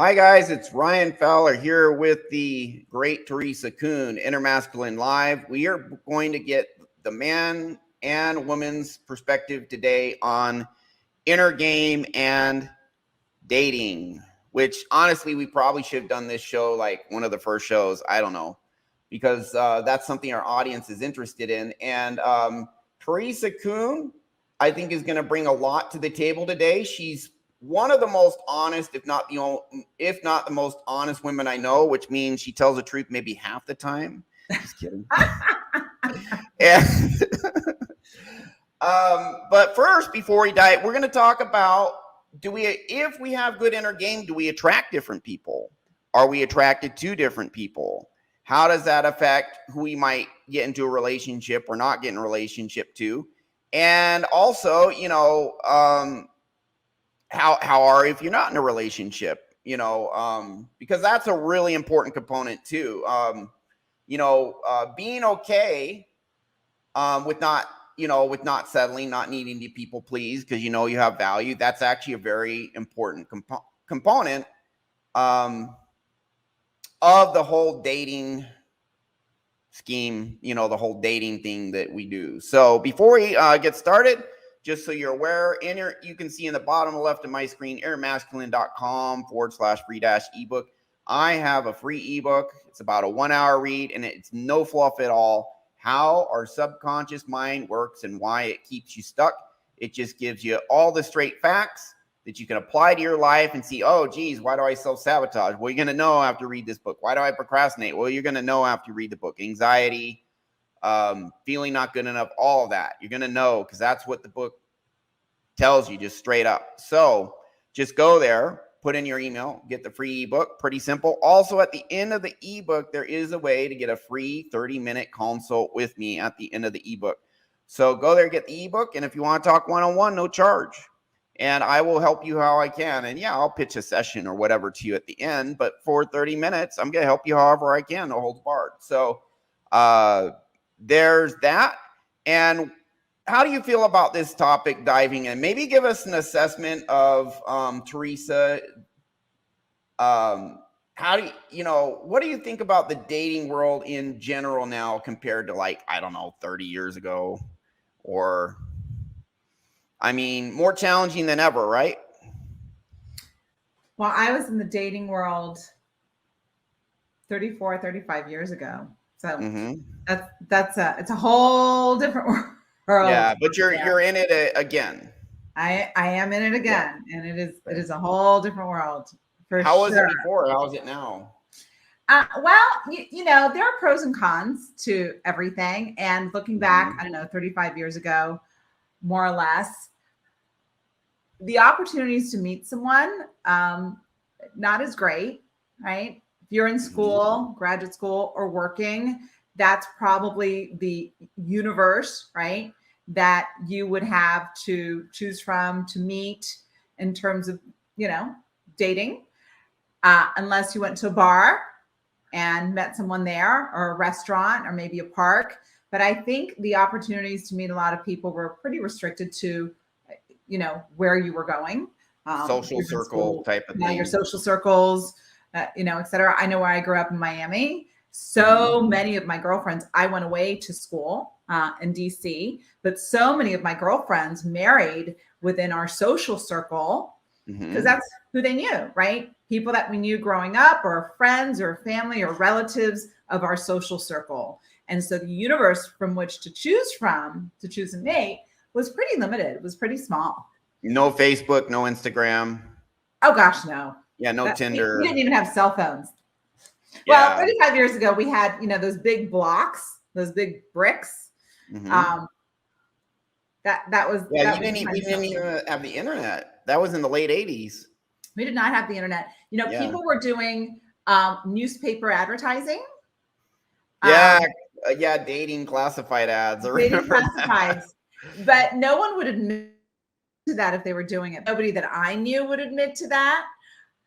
Hi guys, it's Ryan Fowler here with the great Teresa Kuhn, Inner Masculine Live. We are going to get the man and woman's perspective today on inner game and dating, which honestly, we probably should have done this show like one of the first shows. I don't know, because that's something our audience is interested in. And Teresa Kuhn, I think, is going to bring a lot to the table today. She's one of the most honest, if not the most honest women I know, which means she tells the truth maybe half the time. Just kidding. And, but first, before we dive, we're going to talk about, if we have good inner game, do we attract different people? Are we attracted to different people? How does that affect who we might get into a relationship or not get in a relationship to? And also, how are if you're not in a relationship, because that's a really important component too. Being okay with not settling, not needing to people please because you have value. That's actually a very important component of the whole dating scheme, the whole dating thing that we do. So before we get started, just so you're aware, you can see in the bottom left of my screen, innermasculine.com/free-ebook. I have a free ebook. It's about a 1-hour read, and it's no fluff at all. How our subconscious mind works and why it keeps you stuck. It just gives you all the straight facts that you can apply to your life and see, oh, geez, why do I self-sabotage? Well, you're going to know after you read this book. Why do I procrastinate? Well, you're going to know after you read the book. Anxiety, feeling not good enough, all of that. You're going to know because that's what the book tells you, just straight up. So just go there, put in your email, get the free ebook. Pretty simple. Also, at the end of the ebook, there is a way to get a free 30-minute consult with me at the end of the ebook. So go there, get the ebook. And if you want to talk one-on-one, no charge. And I will help you how I can. And yeah, I'll pitch a session or whatever to you at the end. But for 30 minutes, I'm going to help you however I can, no holds barred. So there's that. And how do you feel about this topic diving in? Maybe give us an assessment of Teresa. What do you think about the dating world in general now compared to 30 years ago? Or, more challenging than ever, right? Well, I was in the dating world 35 years ago. So it's a whole different world. Yeah, but you're in it again. I am in it again, and it is a whole different world for How sure. was it before? How is it now? Well, there are pros and cons to everything. And looking back, 35 years ago, more or less, the opportunities to meet someone, not as great, right? If you're in school, graduate school, or working, that's probably the universe, right, that you would have to choose from to meet in terms of, dating, unless you went to a bar and met someone there, or a restaurant, or maybe a park. But I think the opportunities to meet a lot of people were pretty restricted to, where you were going. Social circle type of thing. Your social circles, et cetera. I know where I grew up in Miami. So many of my girlfriends, I went away to school in DC, but so many of my girlfriends married within our social circle because that's who they knew, right? People that we knew growing up, or friends or family or relatives of our social circle. And so the universe from which to choose a mate was pretty limited. It was pretty small. No Facebook, no Instagram. Oh gosh, no. Yeah, no Tinder. We didn't even have cell phones. Well, 35 years ago, we had, those big blocks, those big bricks. That was. Yeah, we didn't even have the internet. That was in the late 80s. We did not have the internet. People were doing newspaper advertising. Dating classified ads. Dating classifieds. But no one would admit to that if they were doing it. Nobody that I knew would admit to that.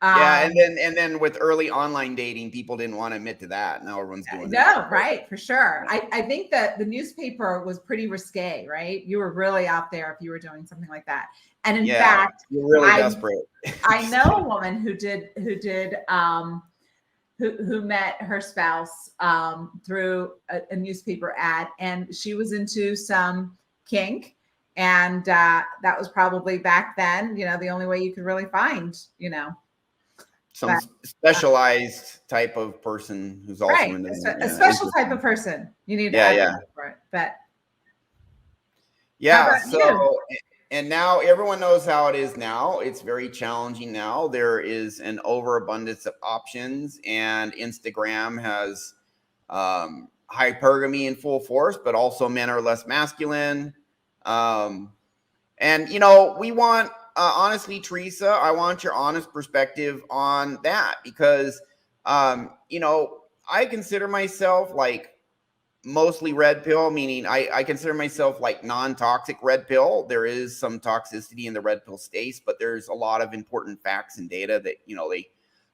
Yeah, Um, and then with early online dating, people didn't want to admit to that. Now everyone's doing it. no, right, for sure. I think that the newspaper was pretty risque, right? You were really out there if you were doing something like that. And in Yeah, fact, you're really I desperate. I know a woman who met her spouse through a newspaper ad, and she was into some kink, and that was probably back then, the only way you could really find, Some but specialized type of person who's also right, into that. a Yeah, special type of interesting. person. You need to Yeah, yeah. advocate for it. But how Yeah, about you? so and now everyone knows how it is now. It's very challenging now. There is an overabundance of options, and Instagram has hypergamy in full force, but also men are less masculine. Um, and we want, honestly, Teresa, I want your honest perspective on that because, I consider myself like mostly red pill, meaning I consider myself like non-toxic red pill. There is some toxicity in the red pill space, but there's a lot of important facts and data that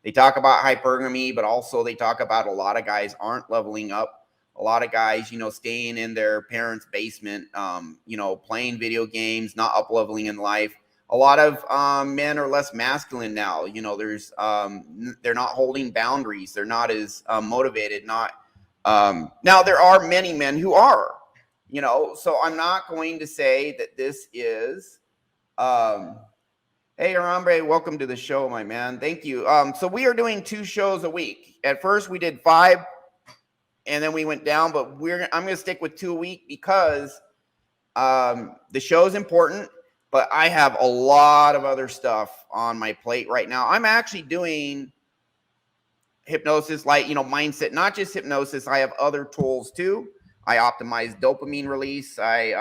they talk about hypergamy, but also they talk about a lot of guys aren't leveling up. A lot of guys, staying in their parents' basement, playing video games, not up leveling in life. A lot of men are less masculine now. There's they're not holding boundaries. They're not as motivated, not now, there are many men who are, so I'm not going to say that this is. Um, hey, Arambre, welcome to the show, my man. Thank you. So we are doing 2 shows a week. At first, we did 5, and then we went down, but I'm going to stick with 2 a week because the show is important, but I have a lot of other stuff on my plate right now. I'm actually doing hypnosis, like mindset, not just hypnosis. I have other tools too. I optimize dopamine release. I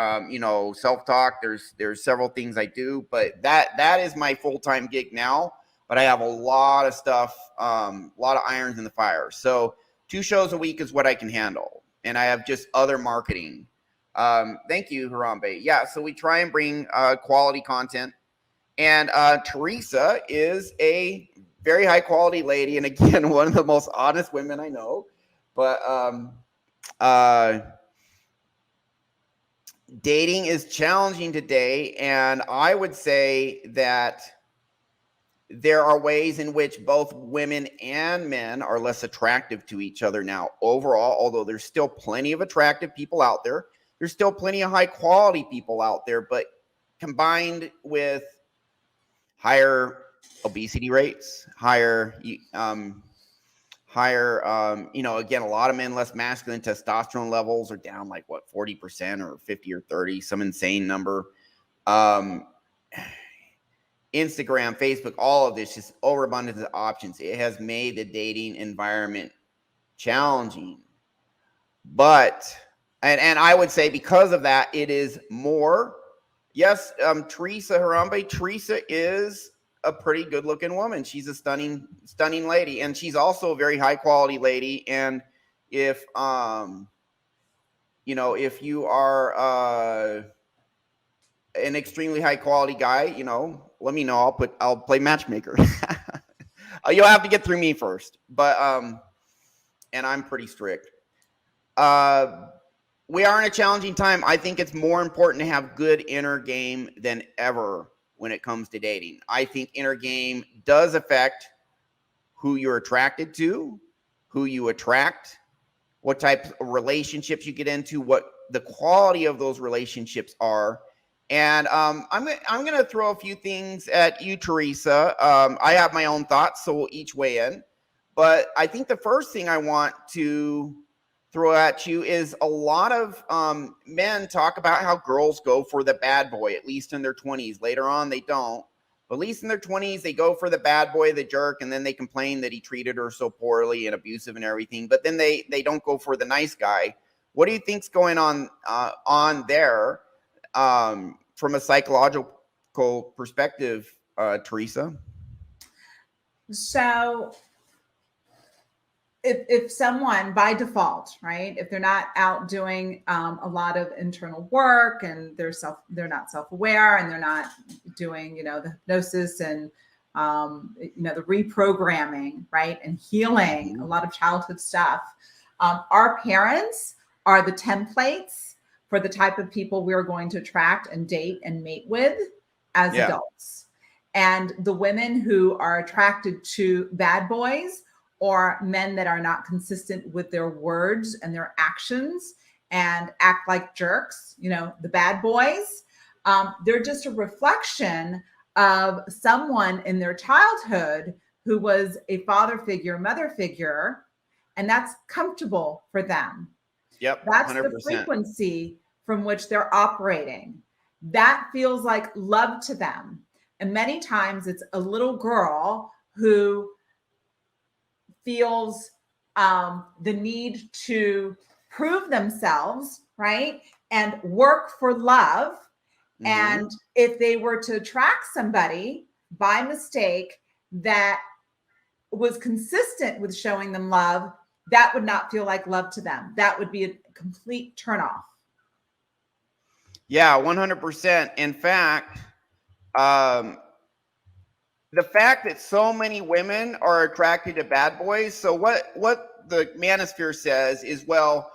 self-talk. There's several things I do, but that is my full-time gig now. But I have a lot of stuff, a lot of irons in the fire. So 2 shows a week is what I can handle, and I have just other marketing. Thank you, Harambe. Yeah, so we try and bring quality content, and Teresa is a very high quality lady, and again, one of the most honest women I know. But uh, dating is challenging today, and I would say that there are ways in which both women and men are less attractive to each other now overall. Although there's still plenty of attractive people out there, there's still plenty of high quality people out there, but combined with higher obesity rates, higher again, a lot of men less masculine, testosterone levels are down like what, 40% or 50 or 30, some insane number. Instagram, Facebook, all of this, just overabundance of options. It has made the dating environment challenging. But and I would say because of that, it is more. Yes, Teresa Harambe. Teresa is a pretty good looking woman. She's a stunning lady, and she's also a very high quality lady. And if if you are an extremely high quality guy, let me know. I'll play matchmaker. You'll have to get through me first, but and I'm pretty strict. We are in a challenging time. I think it's more important to have good inner game than ever when it comes to dating. I think inner game does affect who you're attracted to, who you attract, what type of relationships you get into, what the quality of those relationships are. And I'm going to throw a few things at you, Teresa. I have my own thoughts, so we'll each weigh in. But I think the first thing I want to throw at you is a lot of men talk about how girls go for the bad boy, at least in their 20s. Later on, they don't. But at least in their 20s, they go for the bad boy, the jerk, and then they complain that he treated her so poorly and abusive and everything. But then they don't go for the nice guy. What do you think's going on there from a psychological perspective, Teresa? So if someone by default, right, if they're not out doing a lot of internal work and they're not self-aware and they're not doing, the hypnosis and the reprogramming, right? And healing a lot of childhood stuff. Our parents are the templates for the type of people we're going to attract and date and mate with as adults. And the women who are attracted to bad boys or men that are not consistent with their words and their actions and act like jerks, the bad boys, they're just a reflection of someone in their childhood who was a father figure, mother figure, and that's comfortable for them. Yep. That's 100%. the frequency from which they're operating. That feels like love to them. And many times it's a little girl who feels the need to prove themselves, right? And work for love. And if they were to attract somebody by mistake that was consistent with showing them love, that would not feel like love to them. That would be a complete turnoff. Yeah, 100%. In fact, the fact that so many women are attracted to bad boys. So what the manosphere says is, well,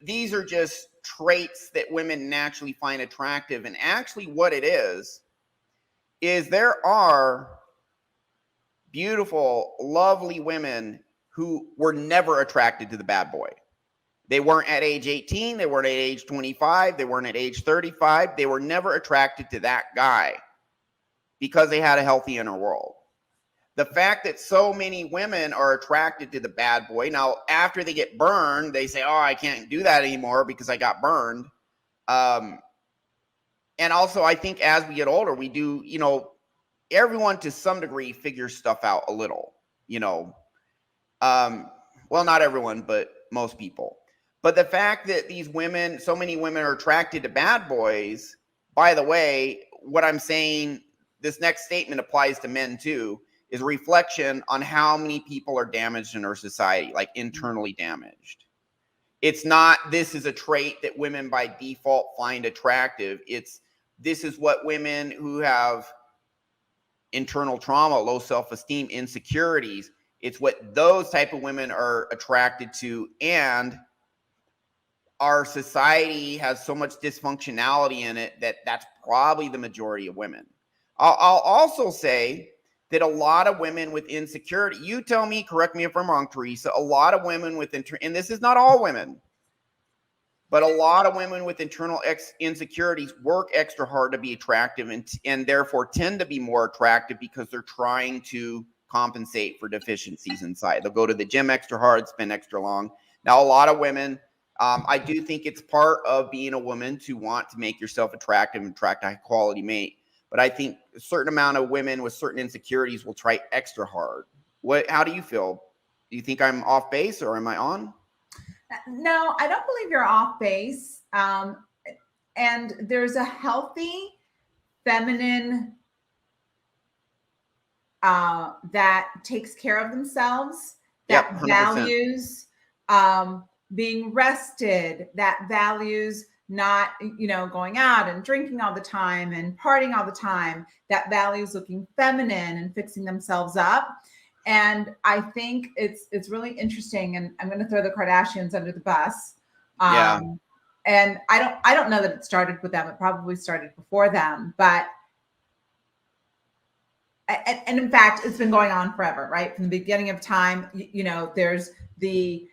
these are just traits that women naturally find attractive. And actually what it is there are beautiful, lovely women who were never attracted to the bad boy. They weren't at age 18. They weren't at age 25. They weren't at age 35. They were never attracted to that guy because they had a healthy inner world. The fact that so many women are attracted to the bad boy. Now, after they get burned, they say, oh, I can't do that anymore because I got burned. And also, I think as we get older, we do, everyone to some degree figures stuff out a little, well, not everyone, but most people. But the fact that these women, so many women are attracted to bad boys, by the way, what I'm saying, this next statement applies to men too, is a reflection on how many people are damaged in our society, like internally damaged. It's not, this is a trait that women by default find attractive. This is what women who have internal trauma, low self-esteem, insecurities, it's what those type of women are attracted to. And our society has so much dysfunctionality in it that's probably the majority of women. I'll also say that a lot of women with insecurity, you tell me, correct me if I'm wrong, Teresa, a lot of women with, and this is not all women, but a lot of women with internal insecurities work extra hard to be attractive and therefore tend to be more attractive because they're trying to compensate for deficiencies inside. They'll go to the gym extra hard, spend extra long. Now, a lot of women, I do think it's part of being a woman to want to make yourself attractive and attract a high quality mate. But I think a certain amount of women with certain insecurities will try extra hard. How do you feel? Do you think I'm off base or am I on? No, I don't believe you're off base. And there's a healthy feminine that takes care of themselves, that values being rested, that values not, going out and drinking all the time and partying all the time, that values looking feminine and fixing themselves up. And I think it's really interesting. And I'm going to throw the Kardashians under the bus. And I don't know that it started with them. It probably started before them, but and in fact, it's been going on forever, right? From the beginning of time, there's the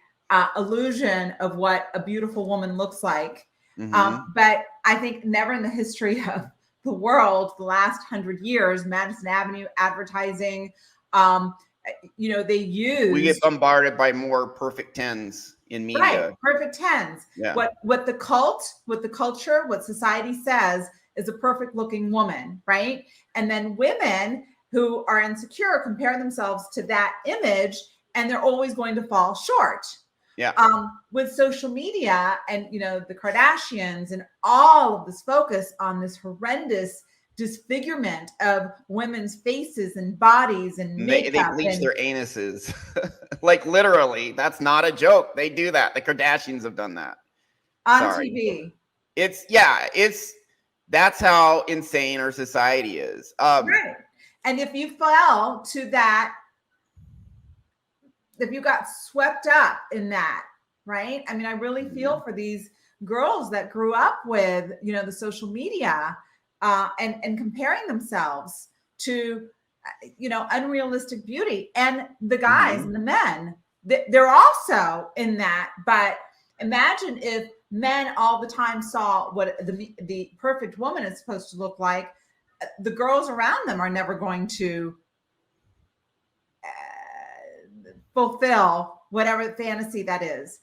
illusion of what a beautiful woman looks like. But I think never in the history of the world, the last 100 years, Madison Avenue advertising, they use. We get bombarded by more perfect 10s in media. Right, perfect 10s. Yeah. What the culture, what society says is a perfect looking woman, right? And then women who are insecure compare themselves to that image, and they're always going to fall short. Yeah. With social media and the Kardashians and all of this focus on this horrendous disfigurement of women's faces and bodies and makeup. They bleach their anuses. Like literally, that's not a joke. They do that. The Kardashians have done that. On TV. That's how insane our society is. Right. And if you fell to that, if you got swept up in that, right? I mean, I really feel for these girls that grew up with, you know, the social media and comparing themselves to, you know, unrealistic beauty. And the guys and the men, they're also in that. But imagine if men all the time saw what the perfect woman is supposed to look like. The girls around them are never going to fulfill whatever fantasy that is.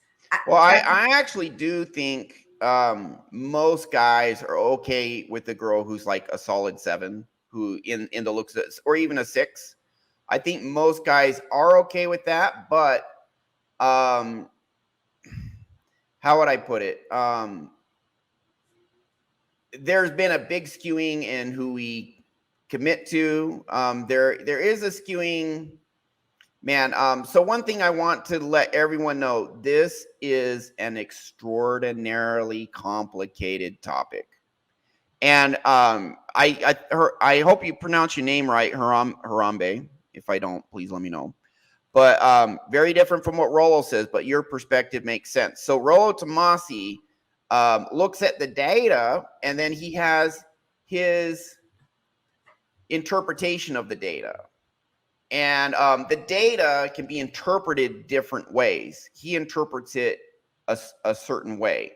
Well, I actually do think most guys are okay with the girl who's like a solid 7, who in the looks of, or even a 6. I think most guys are okay with that, but how would I put it? There's been a big skewing in who we commit to. There is a skewing. Man, so one thing I want to let everyone know, this is an extraordinarily complicated topic. And I hope you pronounce your name right, Harambe. If I don't, please let me know. But very different from what Rollo says, but your perspective makes sense. So Rollo Tomasi looks at the data, and then he has his interpretation of the data. And the data can be interpreted different ways. He interprets it a certain way.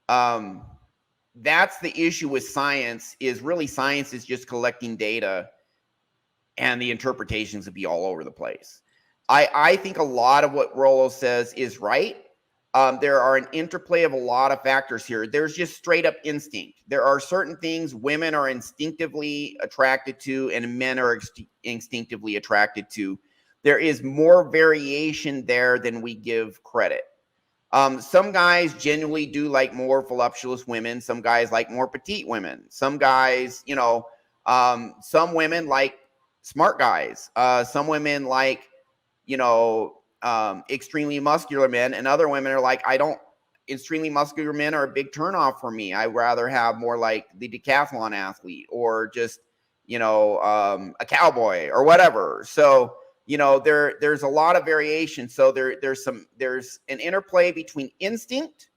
That's the issue with science, is really science is just collecting data, and the interpretations would be all over the place. I think a lot of what Rollo says is right. There are an interplay of a lot of factors here. There's just straight up instinct. There are certain things women are instinctively attracted to and men are instinctively attracted to. There is more variation there than we give credit. Some guys genuinely do like more voluptuous women. Some guys like more petite women. Some guys, you know, some women like smart guys. Some women like, you know, extremely muscular men, and other women are like, extremely muscular men are a big turnoff for me. I'd rather have more like the decathlon athlete, or just, you know, a cowboy or whatever. So, you know, there's a lot of variation. So there's an interplay between instinct,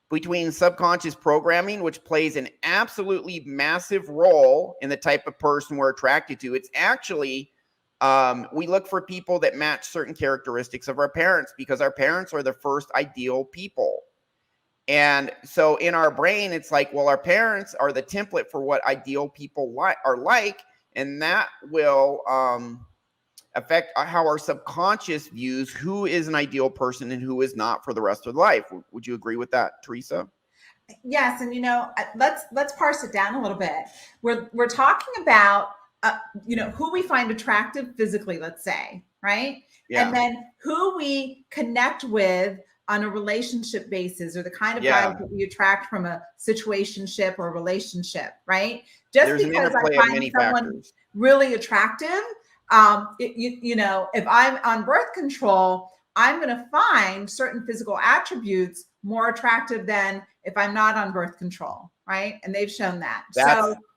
between subconscious programming, which plays an absolutely massive role in the type of person we're attracted to. It's actually, we look for people that match certain characteristics of our parents, because our parents are the first ideal people. And so in our brain, it's like, well, our parents are the template for what ideal people are like, and that will affect how our subconscious views who is an ideal person and who is not for the rest of life. Would you agree with that, Teresa? Yes, and you know, let's parse it down a little bit. We're talking about you know, who we find attractive physically, let's say, right? Yeah. And then who we connect with on a relationship basis, or the kind of guys that we attract from a situationship or relationship, right? Just There's because I find someone really attractive, you know, if I'm on birth control, I'm going to find certain physical attributes more attractive than if I'm not on birth control, right? And they've shown that.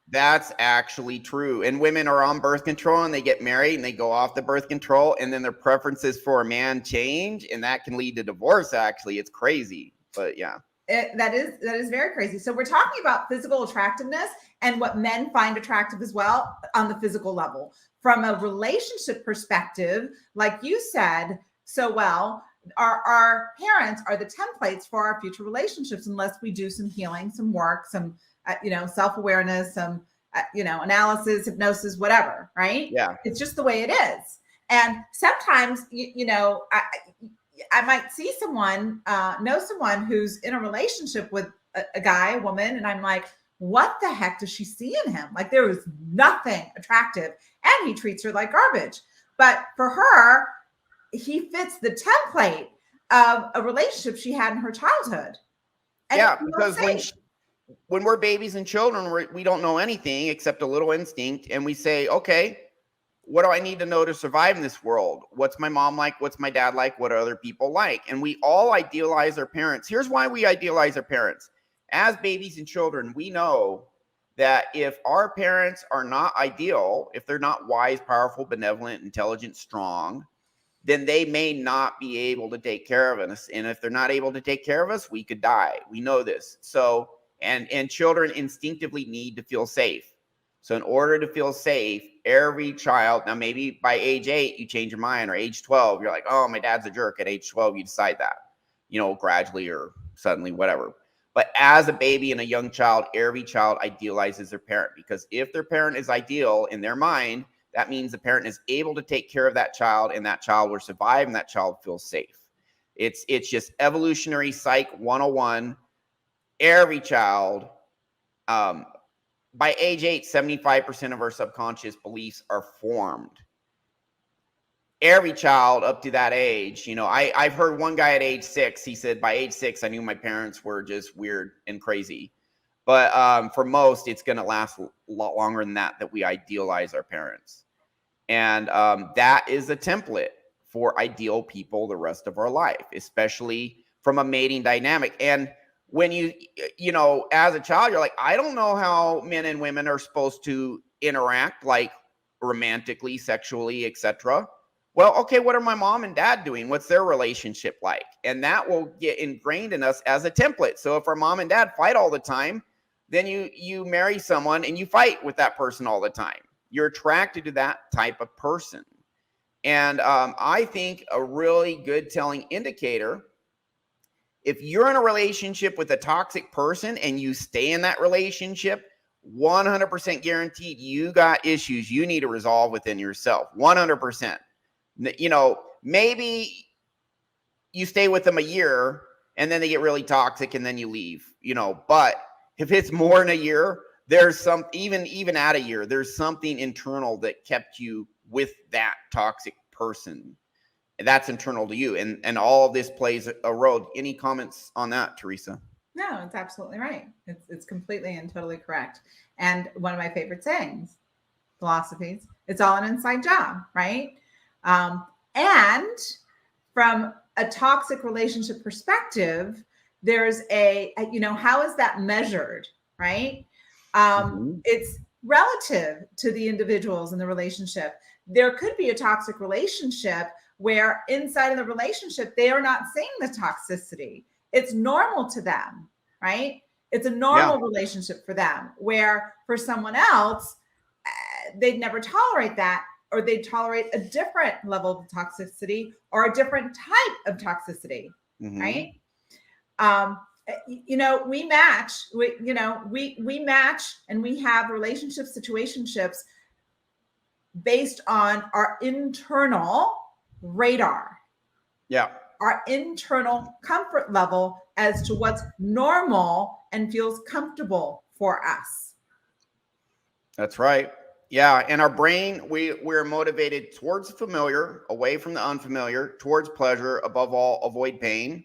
That's actually true. And women are on birth control and they get married and they go off the birth control, and then their preferences for a man change, and that can lead to divorce. Actually, it's crazy, but yeah. That is very crazy. So we're talking about physical attractiveness and what men find attractive as well on the physical level. From a relationship perspective, like you said so well, our parents are the templates for our future relationships, unless we do some healing, some work, some you know, self-awareness, some you know, analysis, hypnosis, whatever, right? Yeah, it's just the way it is. And sometimes you know, I might see someone, know someone who's in a relationship with a guy, a woman, and I'm like, what the heck does she see in him? Like, there is nothing attractive, and he treats her like garbage. But for her, he fits the template of a relationship she had in her childhood. And yeah, because when we're babies and children, we don't know anything except a little instinct, and we say, okay, what do I need to know to survive in this world? What's my mom like? What's my dad like? What are other people like? And we all idealize our parents. Here's why we idealize our parents. As babies and children, we know that if our parents are not ideal, if they're not wise, powerful, benevolent, intelligent, strong, then they may not be able to take care of us. And if they're not able to take care of us, we could die. We know this. So, and children instinctively need to feel safe. So in order to feel safe, every child, now maybe by age 8, you change your mind, or age 12, you're like, oh, my dad's a jerk. At age 12, you decide that, gradually or suddenly, whatever. But as a baby and a young child, every child idealizes their parent, because if their parent is ideal in their mind, that means the parent is able to take care of that child, and that child will survive, and that child feels safe. It's just evolutionary psych 101. Every child, by age 8, 75% of our subconscious beliefs are formed. Every child up to that age, I've heard one guy at age 6, he said, by age 6, I knew my parents were just weird and crazy. But for most, it's going to last a lot longer than that we idealize our parents. And that is a template for ideal people the rest of our life, especially from a mating dynamic. And when as a child, you're like, I don't know how men and women are supposed to interact, like romantically, sexually, etc. Well, okay, what are my mom and dad doing? What's their relationship like? And that will get ingrained in us as a template. So if our mom and dad fight all the time, then you marry someone and you fight with that person all the time. You're attracted to that type of person. And I think a really good telling indicator, if you're in a relationship with a toxic person and you stay in that relationship, 100% guaranteed you got issues you need to resolve within yourself. 100%. Maybe you stay with them a year and then they get really toxic and then you leave, but if it's more than a year, there's some, even at a year, there's something internal that kept you with that toxic person. That's internal to you. And all of this plays a role. Any comments on that, Teresa? No, it's absolutely right. It's completely and totally correct. And one of my favorite sayings, philosophies, it's all an inside job, right? And from a toxic relationship perspective, there's how is that measured, right? It's relative to the individuals in the relationship. There could be a toxic relationship where inside of the relationship, they are not seeing the toxicity. It's normal to them, right? It's a normal relationship for them, where for someone else, they'd never tolerate that, or they'd tolerate a different level of toxicity or a different type of toxicity, right? We match, we match, and we have relationship situationships based on our internal radar. Yeah. Our internal comfort level as to what's normal and feels comfortable for us. That's right. Yeah. And our brain, we're motivated towards the familiar, away from the unfamiliar, towards pleasure, above all, avoid pain.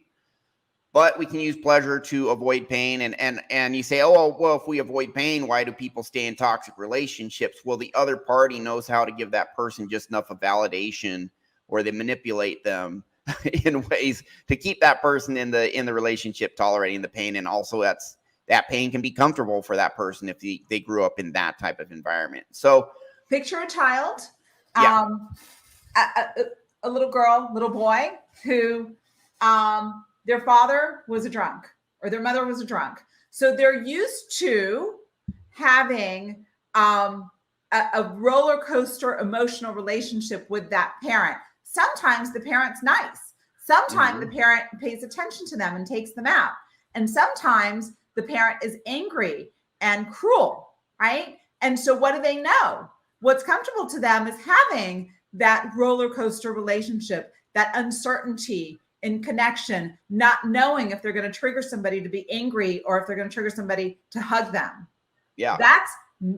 But we can use pleasure to avoid pain. And you say, oh, well, if we avoid pain, why do people stay in toxic relationships? Well, the other party knows how to give that person just enough of validation, or they manipulate them in ways to keep that person in the relationship tolerating the pain. And also that pain can be comfortable for that person if they grew up in that type of environment. So picture a child, a little girl, little boy who their father was a drunk or their mother was a drunk. So they're used to having a roller coaster emotional relationship with that parent. Sometimes the parent's nice. Sometimes the parent pays attention to them and takes them out. And sometimes the parent is angry and cruel, right? And so what do they know? What's comfortable to them is having that roller coaster relationship, that uncertainty in connection, not knowing if they're going to trigger somebody to be angry or if they're going to trigger somebody to hug them. Yeah. That's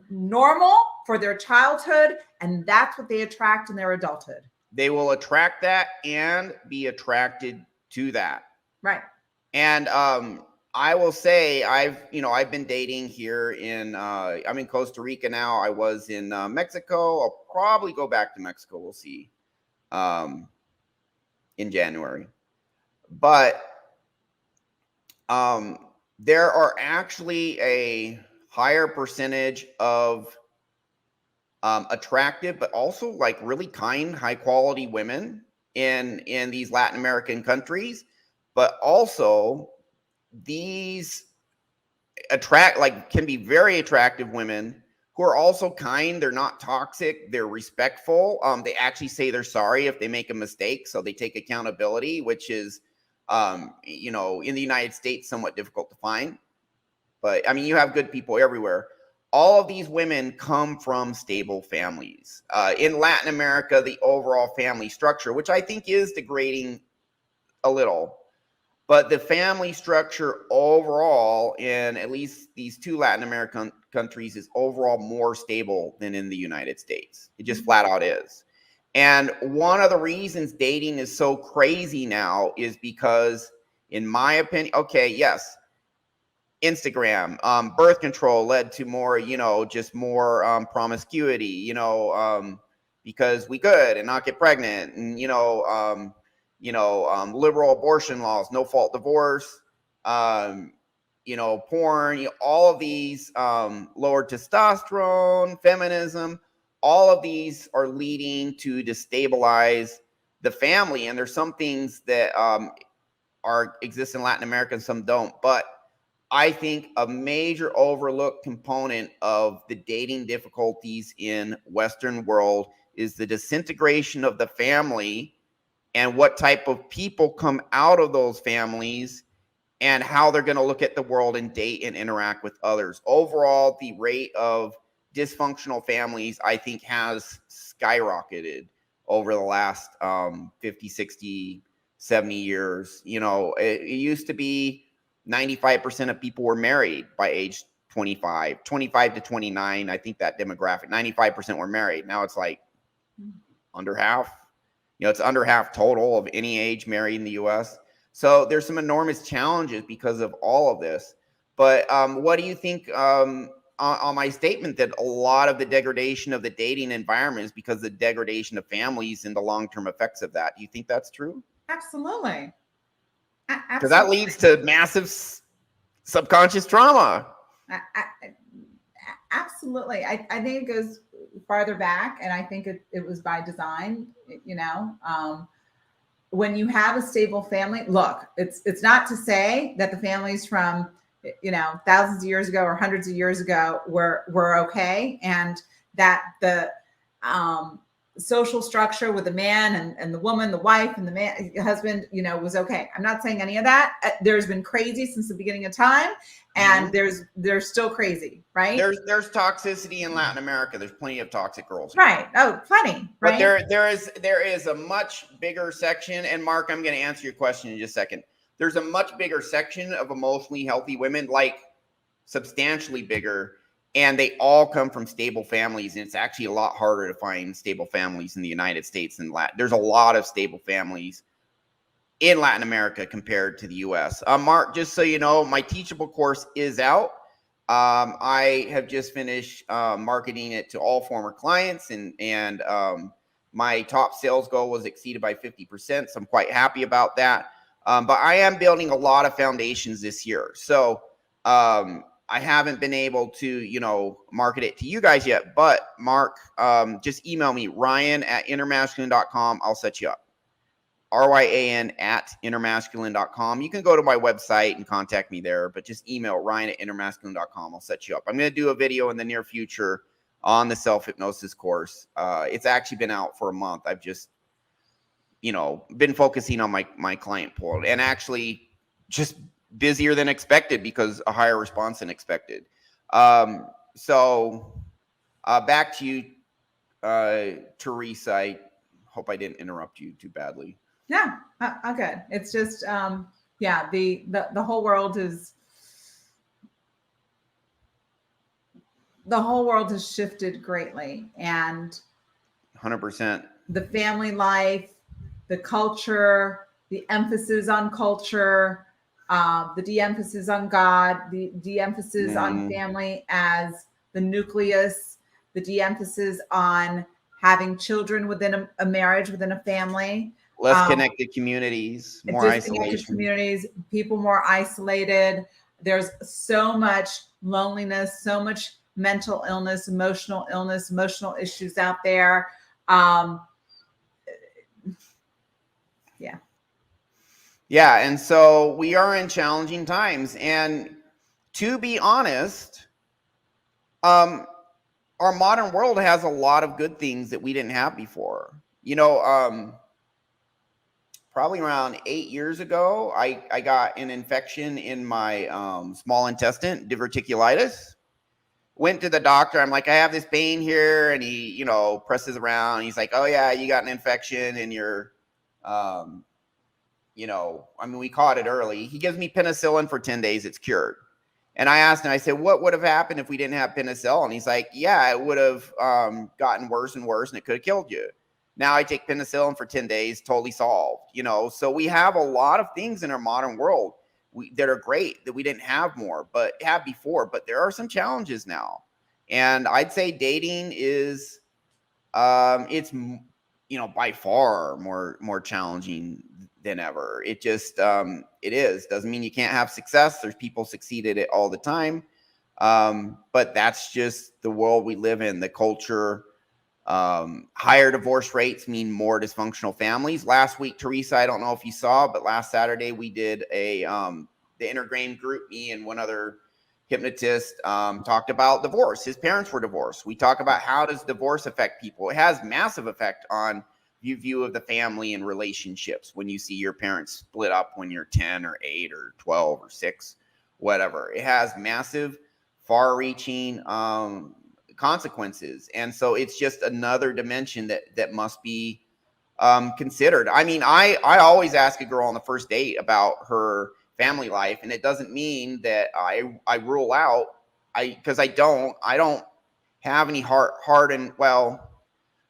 normal for their childhood, and that's what they attract in their adulthood. They will attract that and be attracted to that. Right. And I will say I've been dating here I'm in Costa Rica now. I was in Mexico. I'll probably go back to Mexico. We'll see in January. But there are actually higher percentage of attractive, but also like really kind, high quality women in these Latin American countries. But also these can be very attractive women who are also kind. They're not toxic. They're respectful. They actually say they're sorry if they make a mistake, so they take accountability, which is, in the United States, somewhat difficult to find. But I mean, you have good people everywhere. All of these women come from stable families. In Latin America, the overall family structure, which I think is degrading a little, but the family structure overall in at least these two Latin American countries is overall more stable than in the United States. It just flat out is. And one of the reasons dating is so crazy now is because, in my opinion, okay, yes, Instagram, birth control led to more, just more promiscuity, because we could and not get pregnant, and liberal abortion laws, no fault divorce, porn, all of these, lower testosterone, feminism, all of these are leading to destabilize the family. And there's some things that exist in Latin America and some don't. But I think a major overlooked component of the dating difficulties in Western world is the disintegration of the family and what type of people come out of those families and how they're going to look at the world and date and interact with others. Overall, the rate of dysfunctional families, I think, has skyrocketed over the last 50, 60, 70 years. It used to be 95% of people were married by age 25 to 29. I think that demographic, 95% were married. Now it's like under half. It's under half total of any age married in the U.S. So there's some enormous challenges because of all of this. But what do you think on my statement that a lot of the degradation of the dating environment is because of the degradation of families and the long-term effects of that? Do you think that's true? Absolutely. Because that leads to massive subconscious trauma. Absolutely. I think it goes farther back, and I think it was by design. When you have a stable family, look, it's not to say that the families from thousands of years ago or hundreds of years ago were okay, and that the social structure with the man and the woman, the wife and the man, husband, was okay. I'm not saying any of that. There's been crazy since the beginning of time, and there's still crazy, right? There's toxicity in Latin America. There's plenty of toxic girls, right? Oh, plenty, right? But there is a much bigger section. And Mark, I'm going to answer your question in just a second. There's a much bigger section of emotionally healthy women, like substantially bigger. And they all come from stable families. And it's actually a lot harder to find stable families in the United States than Latin. There's a lot of stable families in Latin America compared to the US. Mark, just so you know, my Teachable course is out. I have just finished marketing it to all former clients. And my top sales goal was exceeded by 50%. So I'm quite happy about that. But I am building a lot of foundations this year. So I haven't been able to, market it to you guys yet, but Mark, just email me, Ryan@innermasculine.com. I'll set you up. RYAN@innermasculine.com. You can go to my website and contact me there, but just email Ryan@innermasculine.com. I'll set you up. I'm going to do a video in the near future on the self-hypnosis course. It's actually been out for a month. I've just, been focusing on my client pool, and actually just busier than expected because a higher response than expected. So back to you, Teresa. I hope I didn't interrupt you too badly. Yeah, I'm good. It's just, the whole world has shifted greatly, and 100%. The family life, the culture, the emphasis on culture, the de-emphasis on God, the de-emphasis on family as the nucleus, the de-emphasis on having children within a marriage, within a family. Less connected communities, more isolation. Communities, people more isolated. There's so much loneliness, so much mental illness, emotional issues out there. Yeah. Yeah. And so we are in challenging times. And to be honest, our modern world has a lot of good things that we didn't have before. You know, probably around 8 years ago, I got an infection in my small intestine, diverticulitis. Went to the doctor. I'm like, I have this pain here, and he, you know, presses around. He's like, oh yeah, you got an infection in your, you know, I mean, we caught it early. He gives me penicillin for 10 days. It's cured. And I asked him, I said, what would have happened if we didn't have penicillin? And he's like, yeah, it would have gotten worse and worse, and it could have killed you. Now I take penicillin for 10 days, totally solved, you know? So we have a lot of things in our modern world that are great that we didn't have before, but there are some challenges now. And I'd say dating is, it's, you know, by far more challenging than ever. It just, it is. Doesn't mean you can't have success. There's people succeed at it all the time. But that's just the world we live in, the culture. Higher divorce rates mean more dysfunctional families. Last week, Teresa, I don't know if you saw, but last Saturday we did the Intergrain group, me and one other hypnotist, talked about divorce. His parents were divorced. We talk about how does divorce affect people. It has massive effect on your view of the family and relationships when you see your parents split up when you're 10 or 8 or 12 or 6, whatever. It has massive, far-reaching consequences. And so it's just another dimension that must be considered. I mean, I always ask a girl on the first date about her family life, and it doesn't mean that I rule out, because I don't have any hard and, well,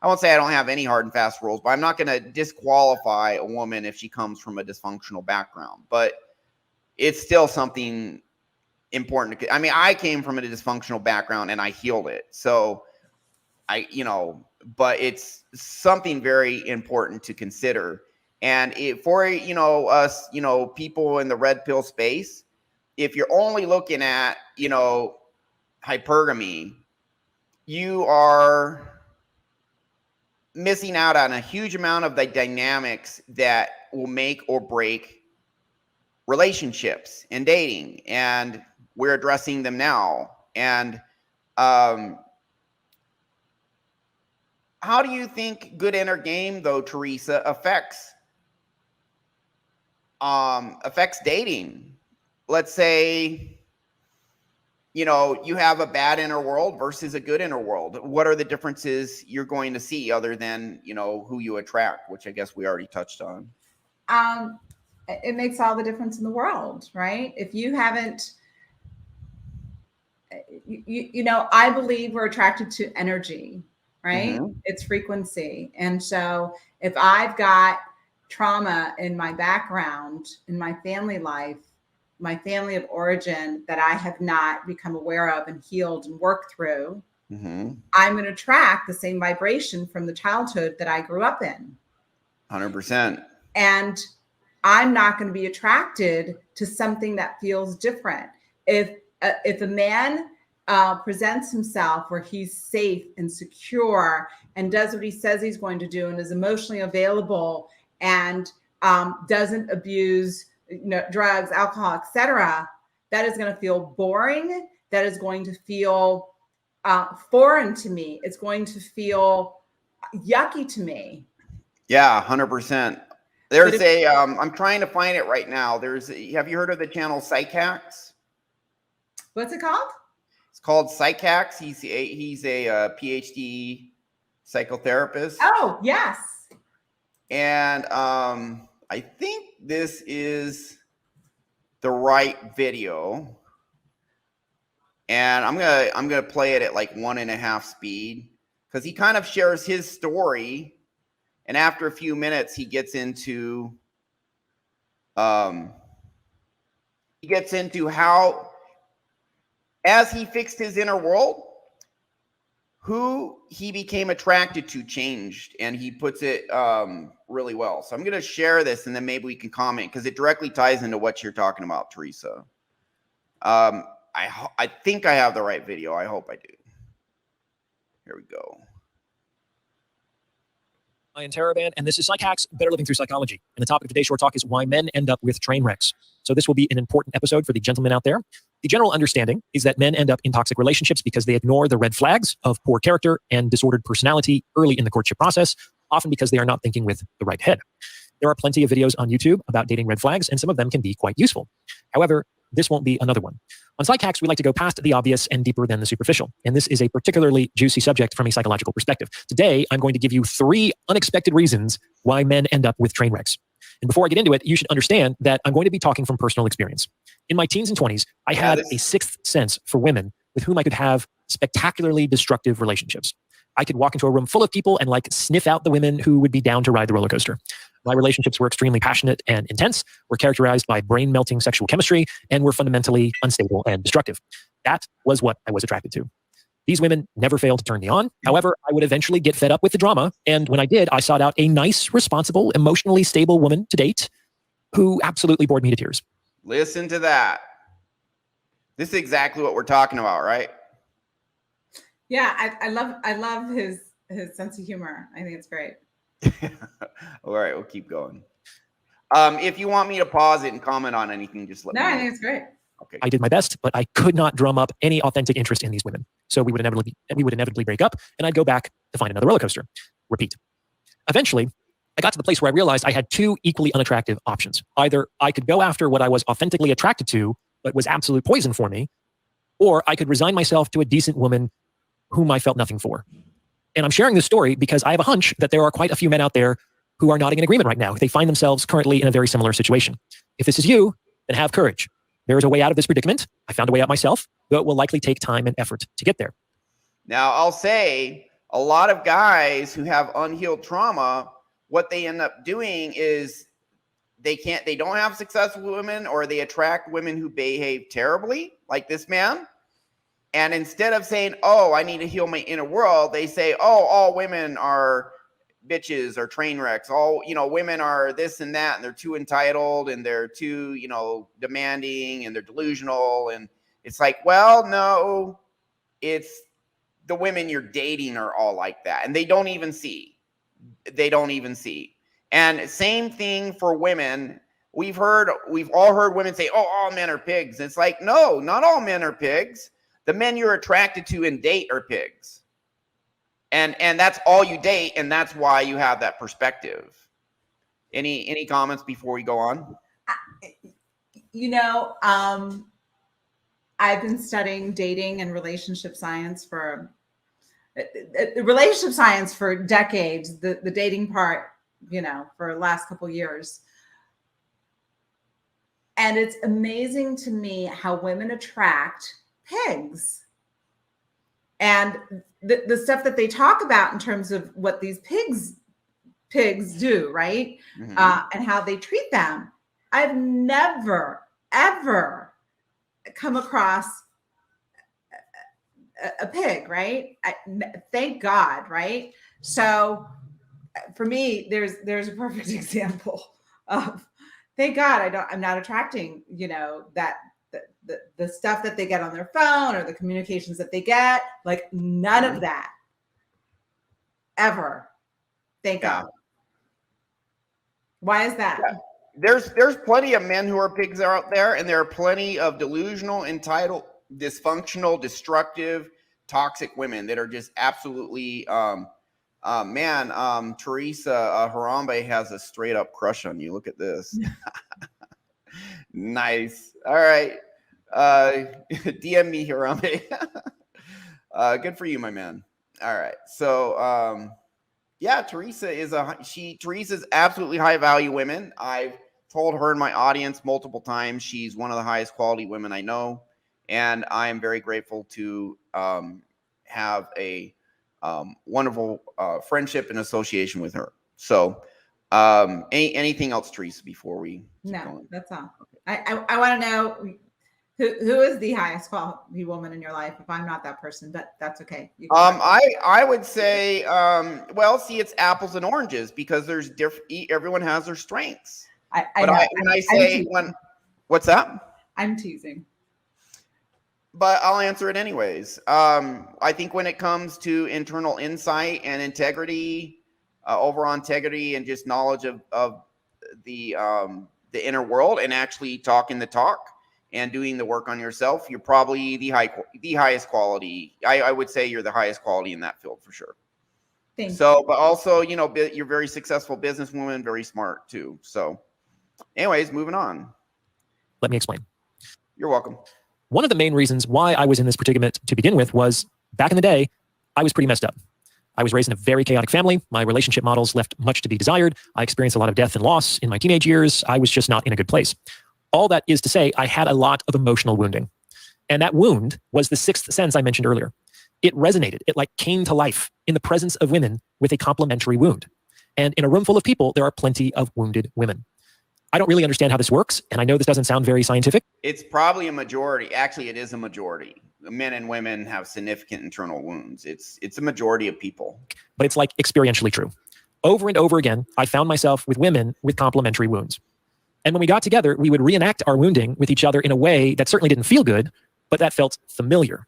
I won't say I don't have any hard and fast rules, but I'm not going to disqualify a woman if she comes from a dysfunctional background. But it's still something important. I mean, I came from a dysfunctional background and I healed it. So but it's something very important to consider. And for, us, people in the red pill space, if you're only looking at, hypergamy, you are missing out on a huge amount of the dynamics that will make or break relationships and dating. And we're addressing them now. And how do you think good inner game, though, Teresa, affects dating? Let's say, you have a bad inner world versus a good inner world. What are the differences you're going to see other than, who you attract, which I guess we already touched on? It makes all the difference in the world, right? If you haven't, I believe we're attracted to energy, right? Mm-hmm. It's frequency. And so if I've got trauma in my background, in my family life, my family of origin that I have not become aware of and healed and worked through, mm-hmm. I'm going to attract the same vibration from the childhood that I grew up in. 100%. And I'm not going to be attracted to something that feels different. If a man presents himself where he's safe and secure and does what he says he's going to do and is emotionally available and doesn't abuse drugs, alcohol, etc., that is going to feel boring. That is going to feel foreign to me. It's going to feel yucky to me. Yeah, 100%. There's I'm trying to find it right now. Have you heard of the channel Psych Hacks? What's it called? It's called Psych Hacks. He's a PhD psychotherapist. Oh, yes. And I think this is the right video. And I'm gonna play it at like 1.5 speed, because he kind of shares his story. And after a few minutes, he gets into how, as he fixed his inner world, who he became attracted to changed, and he puts it really well. So I'm going to share this, and then maybe we can comment, because it directly ties into what you're talking about, Teresa. I I think I have the right video. I hope I do. Here we go. Ryan Teresa, and this is Psych Hacks, Better Living Through Psychology. And the topic of today's short talk is why men end up with train wrecks. So this will be an important episode for the gentlemen out there. The general understanding is that men end up in toxic relationships because they ignore the red flags of poor character and disordered personality early in the courtship process, often because they are not thinking with the right head. There are plenty of videos on YouTube about dating red flags, and some of them can be quite useful. However, this won't be another one. On Psych Hacks, we like to go past the obvious and deeper than the superficial. And this is a particularly juicy subject from a psychological perspective. Today, I'm going to give you 3 unexpected reasons why men end up with train wrecks. And before I get into it, you should understand that I'm going to be talking from personal experience. In my teens and 20s, I had a sixth sense for women with whom I could have spectacularly destructive relationships. I could walk into a room full of people and sniff out the women who would be down to ride the roller coaster. My relationships were extremely passionate and intense, were characterized by brain-melting sexual chemistry, and were fundamentally unstable and destructive. That was what I was attracted to. These women never failed to turn me on. However, I would eventually get fed up with the drama, and when I did, I sought out a nice, responsible, emotionally stable woman to date who absolutely bored me to tears. Listen to that. This is exactly what we're talking about, right? Yeah, I love his sense of humor. I think it's great. All right, we'll keep going. If you want me to pause it and comment on anything, just let me know. I think it's great. Okay. I did my best, but I could not drum up any authentic interest in these women. So we would inevitably break up, and I'd go back to find another roller coaster. Repeat. Eventually, I got to the place where I realized I had 2 equally unattractive options. Either I could go after what I was authentically attracted to, but was absolute poison for me, or I could resign myself to a decent woman whom I felt nothing for. And I'm sharing this story because I have a hunch that there are quite a few men out there who are nodding in agreement right now. They find themselves currently in a very similar situation. If this is you, then have courage. There is a way out of this predicament. I found a way out myself, though it will likely take time and effort to get there. Now, I'll say a lot of guys who have unhealed trauma, what they end up doing is they don't have successful women, or they attract women who behave terribly, like this man. And instead of saying, oh, I need to heal my inner world, they say, oh, all women are bitches or train wrecks. All, women are this and that, and they're too entitled, and they're too, demanding, and they're delusional. And it's like, well, no, it's the women you're dating are all like that. And they don't even see. And same thing for women. We've all heard women say, oh, all men are pigs. And it's like, no, not all men are pigs. The men you're attracted to and date are pigs. And that's all you date, and that's why you have that perspective. Any comments before we go on? I've been studying dating and relationship science for decades, the dating part, for the last couple of years. And it's amazing to me how women attract pigs, and the stuff that they talk about in terms of what these pigs do, right? Mm-hmm. And how they treat them. I've never, ever come across a pig, right? Thank God, right? So for me, there's a perfect example of, thank God I'm not attracting, that the stuff that they get on their phone or the communications that they get, none of that ever. Thank God. Why is that? Yeah. There's plenty of men who are pigs out there, and there are plenty of delusional, entitled, dysfunctional, destructive, toxic women that are just absolutely Teresa Harambe has a straight up crush on you. Look at this. Nice. All right. DM me, Harambe. Good for you, my man. All right. So Teresa's absolutely high value women. I've told her in my audience multiple times she's one of the highest quality women I know, and I am very grateful to have a wonderful friendship and association with her. So anything else, Teresa, before we No, that's all. I want to know who is the highest quality woman in your life. If I'm not that person, but that's okay. I would say, it's apples and oranges, because there's everyone has their strengths. What's that? I'm teasing. but I'll answer it anyways. I think when it comes to internal insight and integrity, overall integrity, and just knowledge of the inner world, and actually talking the talk and doing the work on yourself, you're probably the highest quality. I would say you're the highest quality in that field for sure. So, but also, you know, you're very successful businesswoman, very smart too. So, anyways, moving on. Let me explain. You're welcome. One of the main reasons why I was in this predicament to begin with was back in the day, I was pretty messed up. I was raised in a very chaotic family. My relationship models left much to be desired. I experienced a lot of death and loss in my teenage years. I was just not in a good place. All that is to say, I had a lot of emotional wounding. And that wound was the sixth sense I mentioned earlier. It resonated. It like came to life in the presence of women with a complementary wound. And in a room full of people, there are plenty of wounded women. I don't really understand how this works, and I know this doesn't sound very scientific. It's probably a majority. Actually, it is a majority. Men and women have significant internal wounds. It's a majority of people. But it's like experientially true. Over and over again, I found myself with women with complementary wounds. And when we got together, we would reenact our wounding with each other in a way that certainly didn't feel good, but that felt familiar.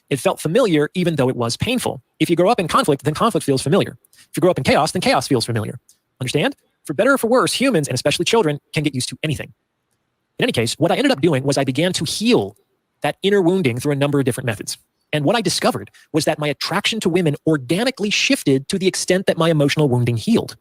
It felt familiar even though it was painful. If you grow up in conflict, then conflict feels familiar. If you grow up in chaos, then chaos feels familiar. Understand? For better or for worse, humans, and especially children, can get used to anything. In any case, what I ended up doing was I began to heal that inner wounding through a number of different methods. And what I discovered was that my attraction to women organically shifted to the extent that my emotional wounding healed.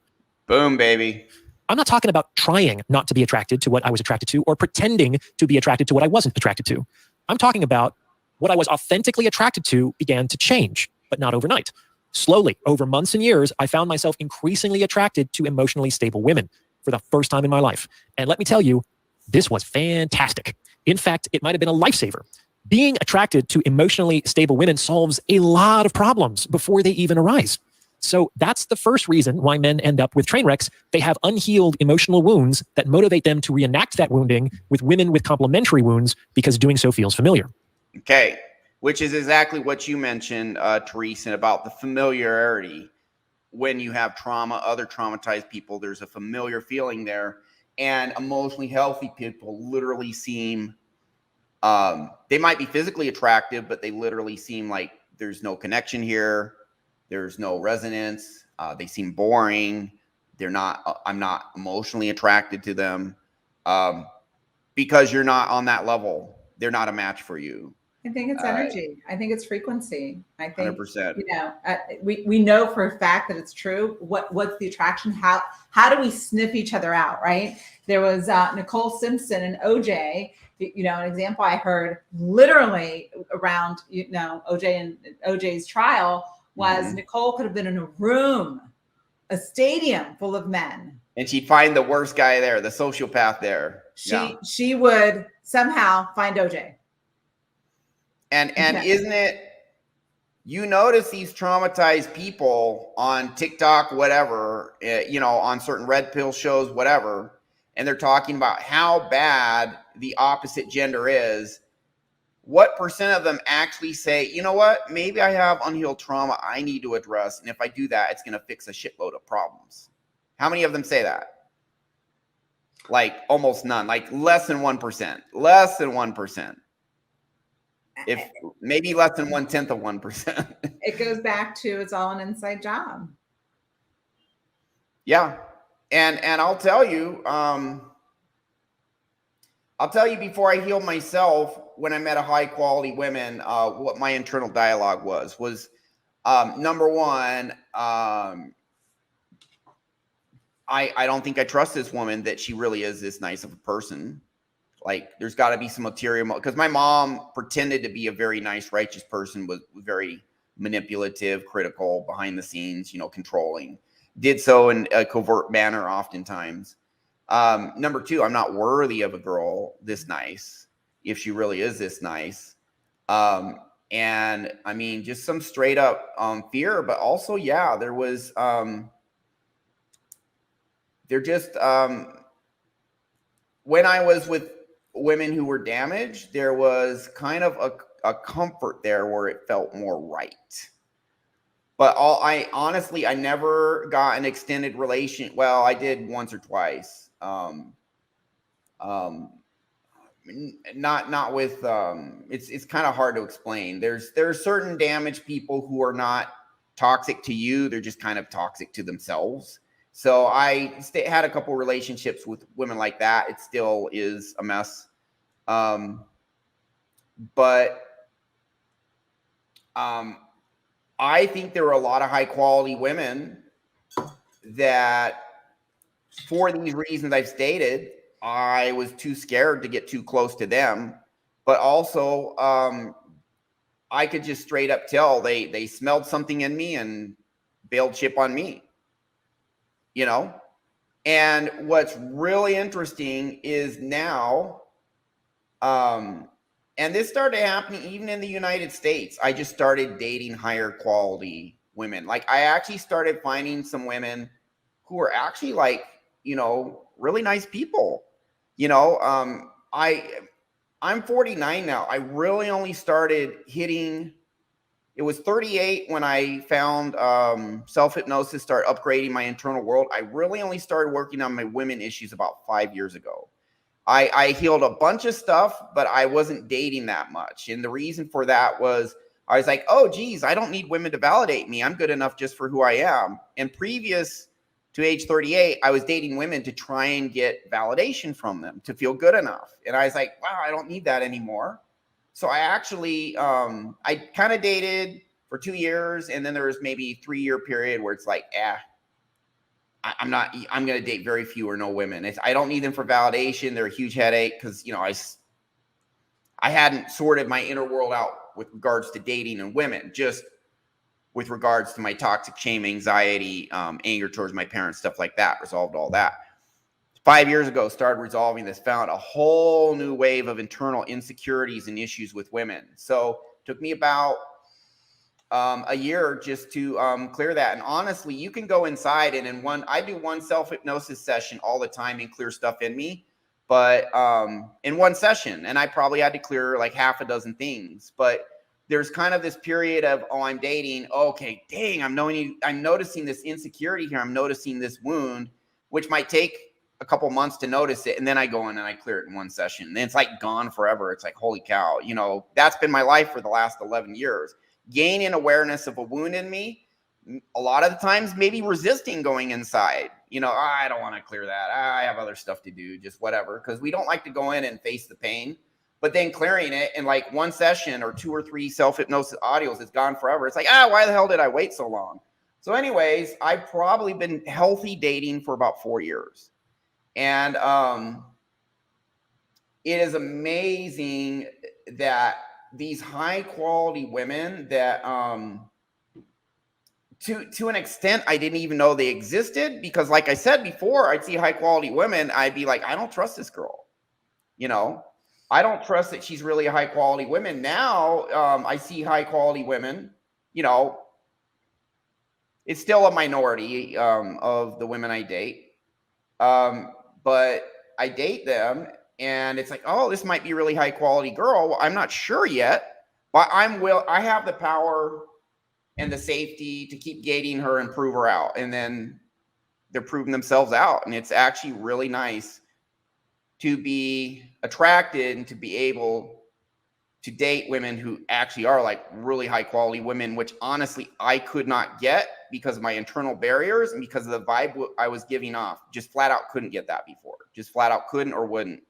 Boom, baby. I'm not talking about trying not to be attracted to what I was attracted to or pretending to be attracted to what I wasn't attracted to. I'm talking about what I was authentically attracted to began to change, but not overnight. Slowly, over months and years, I found myself increasingly attracted to emotionally stable women for the first time in my life. And let me tell you, this was fantastic. In fact, it might have been a lifesaver. Being attracted to emotionally stable women solves a lot of problems before they even arise. So that's the first reason why men end up with train wrecks. They have unhealed emotional wounds that motivate them to reenact that wounding with women with complementary wounds because doing so feels familiar. Okay. Which is exactly what you mentioned, Teresa, about the familiarity. When you have trauma, other traumatized people, there's a familiar feeling there. And emotionally healthy people literally seem, they might be physically attractive, but they literally seem like there's no connection here. There's no resonance. They seem boring. They're not, I'm not emotionally attracted to them because you're not on that level. They're not a match for you. I think it's energy. I think it's frequency. I think 100%. You know, we know for a fact that it's true. What's the attraction? How do we sniff each other out? Right? There was Nicole Simpson and OJ. You know, an example I heard literally around OJ and OJ's trial was Nicole could have been in a room, a stadium full of men, and she'd find the worst guy there, the sociopath there. She would somehow find OJ. And isn't it, you notice these traumatized people on TikTok, whatever, on certain red pill shows, whatever, and they're talking about how bad the opposite gender is. What percent of them actually say, you know what, maybe I have unhealed trauma I need to address, and if I do that, it's going to fix a shitload of problems? How many of them say that? Like almost none, like less than 1%, less than 1%. If maybe less than 1/10 of 1%. It goes back to it's all an inside job. Yeah. And I'll tell you before I healed myself, when I met a high quality women, what my internal dialogue was number one, I don't think I trust this woman that she really is this nice of a person. Like, there's got to be some ulterior, because my mom pretended to be a very nice, righteous person, was very manipulative, critical, behind the scenes, controlling. Did so in a covert manner oftentimes. Number two, I'm not worthy of a girl this nice, if she really is this nice. And I mean, just some straight up fear, but also, yeah, there was, when I was with women who were damaged, there was kind of a comfort there where it felt more right. But I never got an extended relation. Well, I did once or twice. not with it's kind of hard to explain. There's certain damaged people who are not toxic to you, they're just kind of toxic to themselves. So I had a couple relationships with women like that. It still is a mess. But I think there were a lot of high quality women that, for these reasons I've stated, I was too scared to get too close to them. But also, I could just straight up tell they smelled something in me and bailed ship on me, you know? And what's really interesting is now, and this started happening even in the United States, I just started dating higher quality women. Like, I actually started finding some women who are actually, like, you know, really nice people. You know, I'm 49 now. I really only started hitting, it was 38 when I found self-hypnosis, start upgrading my internal world. I really only started working on my women issues about 5 years ago. I healed a bunch of stuff, but I wasn't dating that much. And the reason for that was I was like, oh, geez, I don't need women to validate me. I'm good enough just for who I am. And previous to age 38, I was dating women to try and get validation from them, to feel good enough. And I was like, wow, I don't need that anymore. So I actually, I kind of dated for 2 years. And then there was maybe 3-year period where it's like, I'm going to date very few or no women. I don't need them for validation. They're a huge headache because, you know, I hadn't sorted my inner world out with regards to dating and women, just with regards to my toxic shame, anxiety, anger towards my parents, stuff like that, resolved all that. 5 years ago, started resolving this, found a whole new wave of internal insecurities and issues with women. So it took me about a year just to clear that. And honestly, you can go inside and I do one self-hypnosis session all the time and clear stuff in me, but in one session, and I probably had to clear like half a dozen things. But there's kind of this period of, oh, I'm dating. Okay, dang, I'm noticing this insecurity here. I'm noticing this wound, which might take a couple months to notice it. And then I go in and I clear it in one session. And it's like gone forever. It's like, holy cow, you know, that's been my life for the last 11 years. Gaining awareness of a wound in me, a lot of the times maybe resisting going inside. You know, I don't want to clear that. I have other stuff to do, just whatever, because we don't like to go in and face the pain. But then clearing it in like one session or 2 or 3 self-hypnosis audios, it's gone forever. It's like, why the hell did I wait so long? So anyways, I've probably been healthy dating for about 4 years. And it is amazing that these high quality women that to an extent I didn't even know they existed, because like I said before, I'd see high quality women, I'd be like, I don't trust this girl. You know, I don't trust that she's really a high quality woman. Now I see high quality women, you know, it's still a minority of the women I date. But I date them and it's like, oh, this might be a really high quality girl. Well, I'm not sure yet, but I have the power and the safety to keep gating her and prove her out. And then they're proving themselves out. And it's actually really nice to be attracted and to be able to date women who actually are like really high quality women, which honestly I could not get because of my internal barriers and because of the vibe I was giving off. Just flat out couldn't get that before. Just flat out couldn't or wouldn't.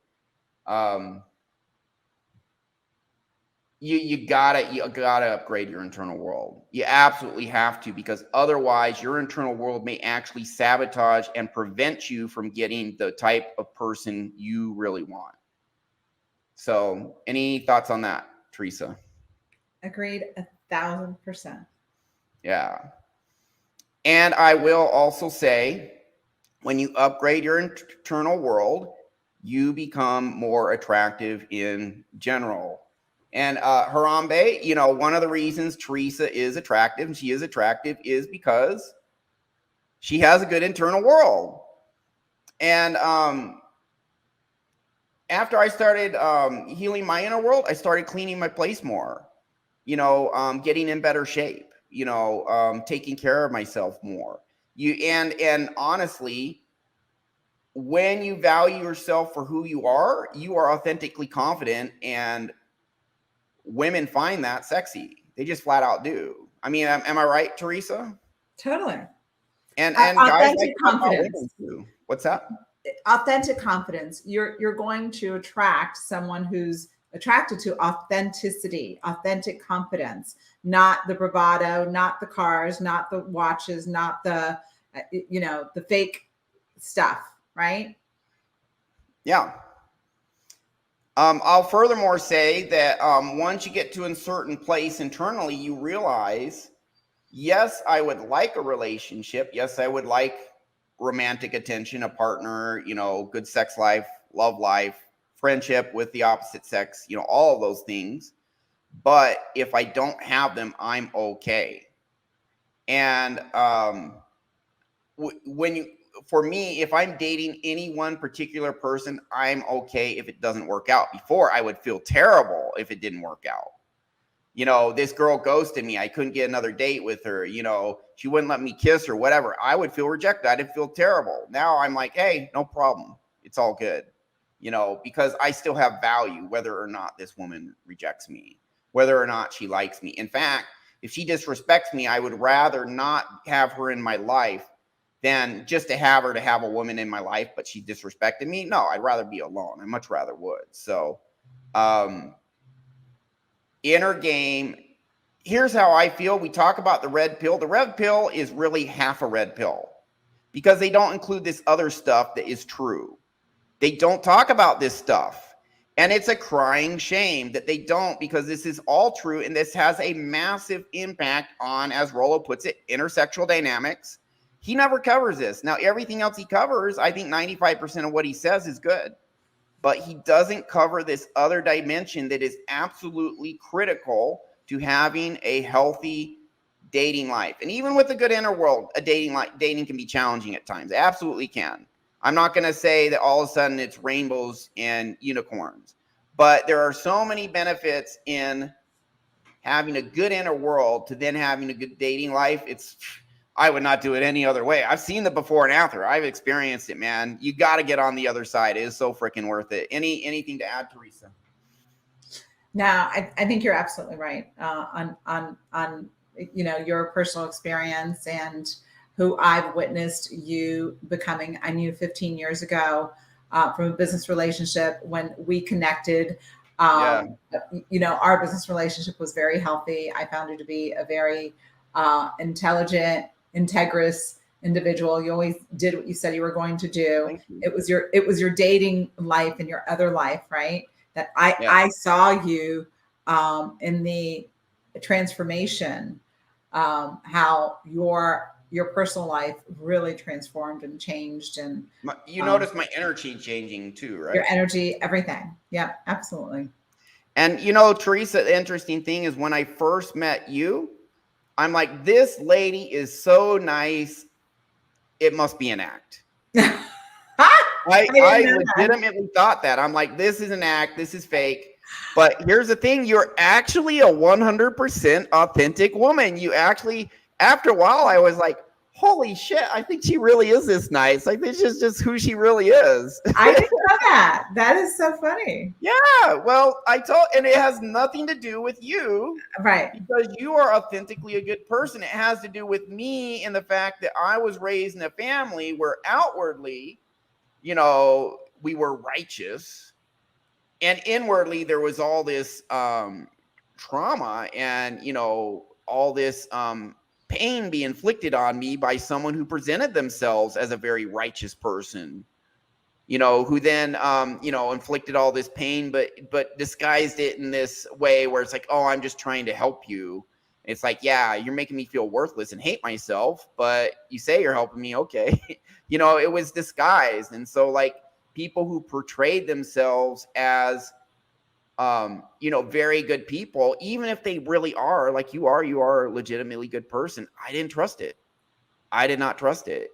You gotta upgrade your internal world. You absolutely have to, because otherwise your internal world may actually sabotage and prevent you from getting the type of person you really want. So any thoughts on that, Teresa? Agreed 1,000%. Yeah. And I will also say, when you upgrade your internal world, you become more attractive in general. And Harambe, you know, one of the reasons Teresa is attractive, and she is attractive, is because she has a good internal world. And after I started healing my inner world, I started cleaning my place more, you know, getting in better shape, you know, taking care of myself more. And honestly, when you value yourself for who you are authentically confident, and women find that sexy. They just flat out do. I mean, am I right, Teresa? Totally. And guys like Authentic to talk about confidence. women too. What's that? Authentic confidence. You're going to attract someone who's attracted to authenticity, authentic confidence, not the bravado, not the cars, not the watches, not the the fake stuff, right? Yeah. I'll furthermore say that once you get to a certain place internally, you realize, yes, I would like a relationship. Yes, I would like romantic attention, a partner, good sex life, love life, friendship with the opposite sex, all of those things. But if I don't have them, I'm okay. And for me, if I'm dating any one particular person, I'm okay if it doesn't work out. Before, I would feel terrible if it didn't work out. This girl ghosted me. I couldn't get another date with her. She wouldn't let me kiss her, whatever. I would feel rejected. I'd feel terrible. Now I'm like, hey, no problem. It's all good. Because I still have value, whether or not this woman rejects me, whether or not she likes me. In fact, if she disrespects me, I would rather not have her in my life than just to have a woman in my life, but she disrespected me. No, I'd rather be alone. I much rather would. So, inner game. Here's how I feel. We talk about the red pill. The red pill is really half a red pill because they don't include this other stuff that is true. They don't talk about this stuff. And it's a crying shame that they don't, because this is all true. And this has a massive impact on, as Rollo puts it, intersexual dynamics. He never covers this. Now, everything else he covers, I think 95% of what he says is good. But he doesn't cover this other dimension that is absolutely critical to having a healthy dating life. And even with a good inner world, dating can be challenging at times. It absolutely can. I'm not going to say that all of a sudden it's rainbows and unicorns, but there are so many benefits in having a good inner world to then having a good dating life. I would not do it any other way. I've seen the before and after. I've experienced it, man. You got to get on the other side. It is so freaking worth it. Anything to add, Teresa? No, I think you're absolutely right on your personal experience and who I've witnessed you becoming. I knew 15 years ago from a business relationship when we connected. Our business relationship was very healthy. I found you to be a very intelligent, integrous individual. You always did what you said you were going to do. It was your dating life and your other life, right? That I saw you in the transformation, how your personal life really transformed and changed. And you noticed my energy changing too, right? Your energy, everything. Yeah, absolutely. And Teresa, the interesting thing is when I first met you, I'm like, this lady is so nice. It must be an act. I legitimately thought that. I'm like, this is an act. This is fake. But here's the thing. You're actually a 100% authentic woman. You actually, after a while, I was like, holy shit, I think she really is this nice. Like, this is just who she really is. I didn't know that. That is so funny. Yeah. Well, and it has nothing to do with you. Right. Because you are authentically a good person. It has to do with me and the fact that I was raised in a family where outwardly, we were righteous. And inwardly, there was all this trauma and, all this pain be inflicted on me by someone who presented themselves as a very righteous person, who then, inflicted all this pain, but disguised it in this way where it's like, oh, I'm just trying to help you. It's like, yeah, you're making me feel worthless and hate myself, but you say you're helping me. Okay. It was disguised. And so like people who portrayed themselves as, very good people, even if they really are like you are a legitimately good person. I didn't trust it. I did not trust it.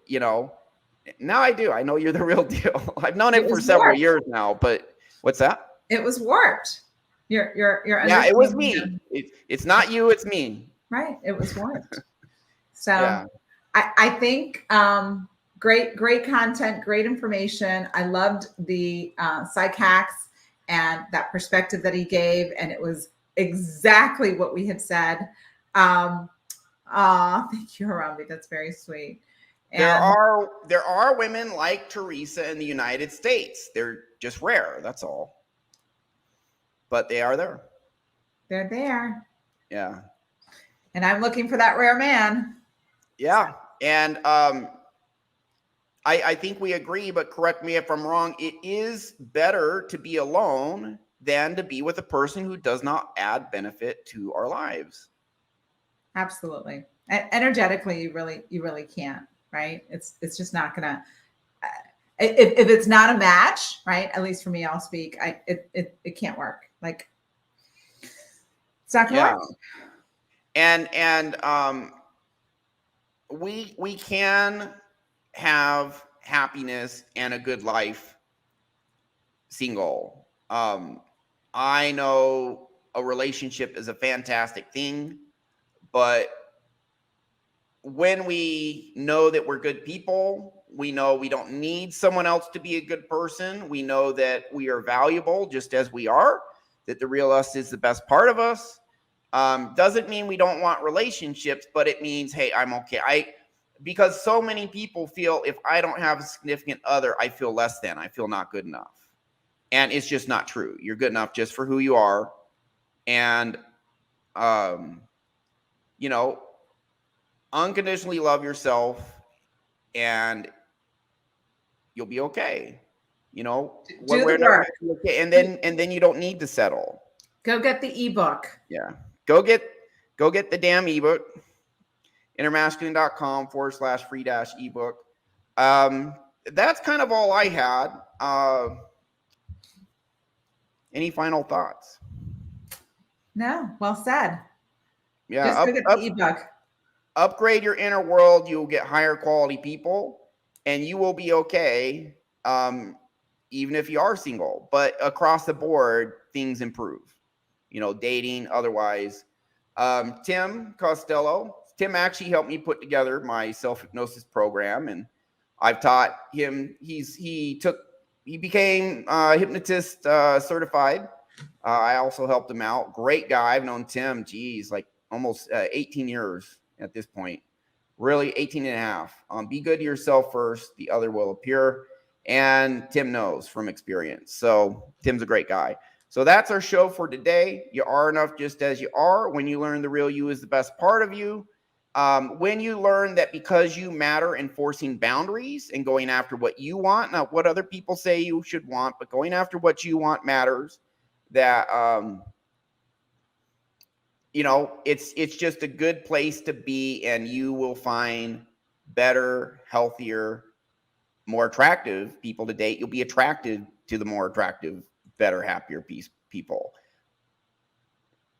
Now I do. I know you're the real deal. I've known it for several years now, but what's that? It was warped. Your yeah, it was me. It's not you, it's me. Right. It was warped. So yeah. I think great content, great information. I loved the psych hacks and that perspective that he gave, and it was exactly what we had said. Thank you, Harambe. That's very sweet. And there are women like Teresa in the United States. They're just rare. That's all. But they are there. They're there. Yeah. And I'm looking for that rare man. Yeah. And I think we agree, but correct me if I'm wrong. It is better to be alone than to be with a person who does not add benefit to our lives. Absolutely. Energetically, you really can't, right? It's just not gonna. If it's not a match, right? At least for me, I'll speak. It can't work. Like, it's not gonna work. And we can have happiness and a good life single. I know a relationship is a fantastic thing, but when we know that we're good people, we know we don't need someone else to be a good person. We know that we are valuable just as we are, that the real us is the best part of us. Doesn't mean we don't want relationships, but it means, hey, I'm okay. Because so many people feel if I don't have a significant other, I feel less than, I feel not good enough. And it's just not true. You're good enough just for who you are. And, unconditionally love yourself and you'll be okay. Do the work. Okay. And then you don't need to settle. Go get the ebook. Yeah. Go get the damn ebook. Innermasculine.com/free-ebook. That's kind of all I had. Any final thoughts? No, well said. Yeah. Just go get the ebook. Upgrade your inner world. You'll get higher quality people and you will be okay. Even if you are single, but across the board, things improve, dating, otherwise. Tim Costello. Tim actually helped me put together my self-hypnosis program, and I've taught him. He became hypnotist certified. I also helped him out. Great guy. I've known Tim, like almost 18 years at this point. Really 18 and a half. Be good to yourself first. The other will appear. And Tim knows from experience. So Tim's a great guy. So that's our show for today. You are enough just as you are. When you learn the real you is the best part of you. When you learn that because you matter, enforcing boundaries and going after what you want, not what other people say you should want, but going after what you want matters, that, it's just a good place to be, and you will find better, healthier, more attractive people to date. You'll be attracted to the more attractive, better, happier people.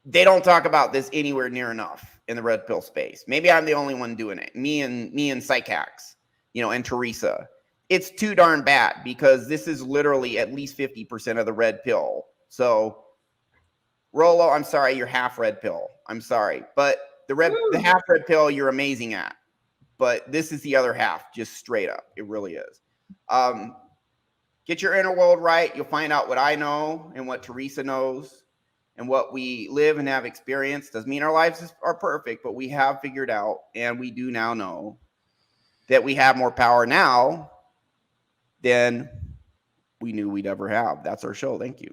They don't talk about this anywhere near enough in the red pill space. Maybe I'm the only one doing it. Me and psych hacks, and Teresa. It's too darn bad because this is literally at least 50% of the red pill. So Rolo, I'm sorry, you're half red pill. I'm sorry. But the half red pill you're amazing at. But this is the other half, just straight up. It really is. Get your inner world right. You'll find out what I know and what Teresa knows. And what we live and have experienced. Doesn't mean our lives are perfect, but we have figured out, and we do now know that we have more power now than we knew we'd ever have. That's our show. Thank you.